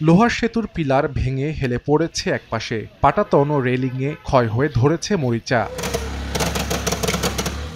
লোহার সেতুর পিলার ভেঙে হেলে পড়েছে একপাশে, পাটাতন ও রেলিংয়ে ক্ষয় হয়ে ধরেছে মরিচা।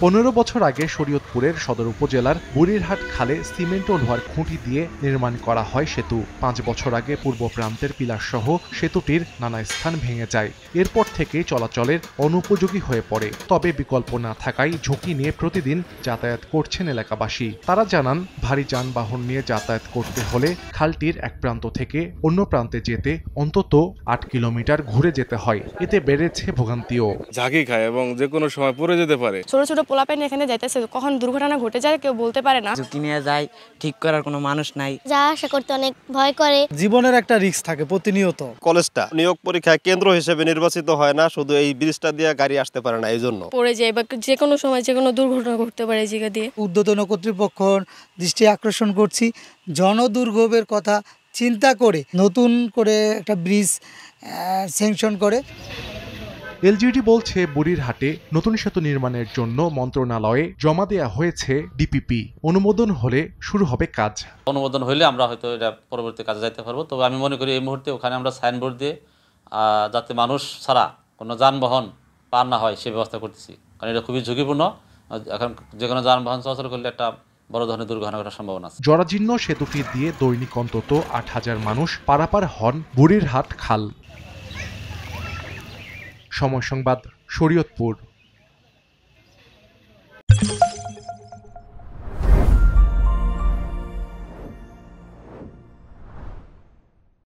15 বছর আগে শরীয়তপুরের সদর উপজেলার বুড়িরহাট খালে সিমেন্ট ও লোহার খুঁটি দিয়ে নির্মাণ করা হয় সেতু। 5 বছর আগে পূর্ব প্রান্তের পিলার সহ সেতুটির নানা স্থান ভেঙে যায়। এরপর থেকে চলাচলের অনুপযোগী হয়ে পড়ে। তবে বিকল্প না থাকায় ঝুঁকি নিয়ে প্রতিদিন যাতায়াত করছেন এলাকাবাসী। তারা জানান, ভারী যানবাহন নিয়ে যাতায়াত করতে হলে খালটির এক প্রান্ত থেকে অন্য প্রান্তে যেতে অন্তত 8 কিলোমিটার ঘুরে যেতে হয়। এতে বেড়েছে ভোগান্তিও। ঝাঁকি খায় এবং যে কোনো সময় পড়ে যেতে পারে। ছোট ছোট পোলাপাইন এখানে যাইতেছে, কখন দুর্ঘটনা ঘটে যায় কেউ বলতে পারে না। ঝুঁকি নিয়ে যায়, ঠিক করার কোনো মানুষ নাই। যা আশা করতে অনেক ভয় করে। জীবনের একটা রিস্ক থাকে প্রতিনিয়ত। কলেজটা নিয়োগ পরীক্ষা কেন্দ্র হিসেবে নির্বাচিত হয় না, শুধু এই ব্রিজটা দিয়ে গাড়ি আসতে পারে না, এই জন্য পড়ে যায় বা যে কোনো সময় যে কোনো দুর্ঘটনা ঘটতে পারে এই জায়গা দিয়ে। ঊর্ধ্বতন কর্তৃপক্ষ দৃষ্টি আকর্ষণ করছি, জনদুর্ভোগের কথা চিন্তা করে নতুন করে একটা ব্রিজ স্যাংশন করে। এলজিইডি বলছে, বুড়িরহাটে নতুন সেতু নির্মাণের জন্য মন্ত্রণালয়ে জমা দেয়া হয়েছে ডিপিপি। অনুমোদন হলে শুরু হবে কাজ। অনুমোদন হলে আমরা হয়তো এটা পরবর্তী কাজে যাইতে পারবো। তবে আমি মনে করি এই মুহূর্তে ওখানে আমরা সাইনবোর্ড দিয়ে যাতে মানুষ ছাড়া কোনো যানবাহন পার না হয় সে ব্যবস্থা করতেছি, কারণ এটা খুবই ঝুঁকিপূর্ণ। এখন যে কোনো যানবাহন চলাচল করলে একটা বড় ধরনের দুর্ঘটনা ঘটার সম্ভাবনা আছে। জরাজীর্ণ সেতুটি দিয়ে দৈনিক অন্তত 8,000 মানুষ পারাপার হন বুড়িরহাট খাল। সময় সংবাদ, শরীয়তপুর।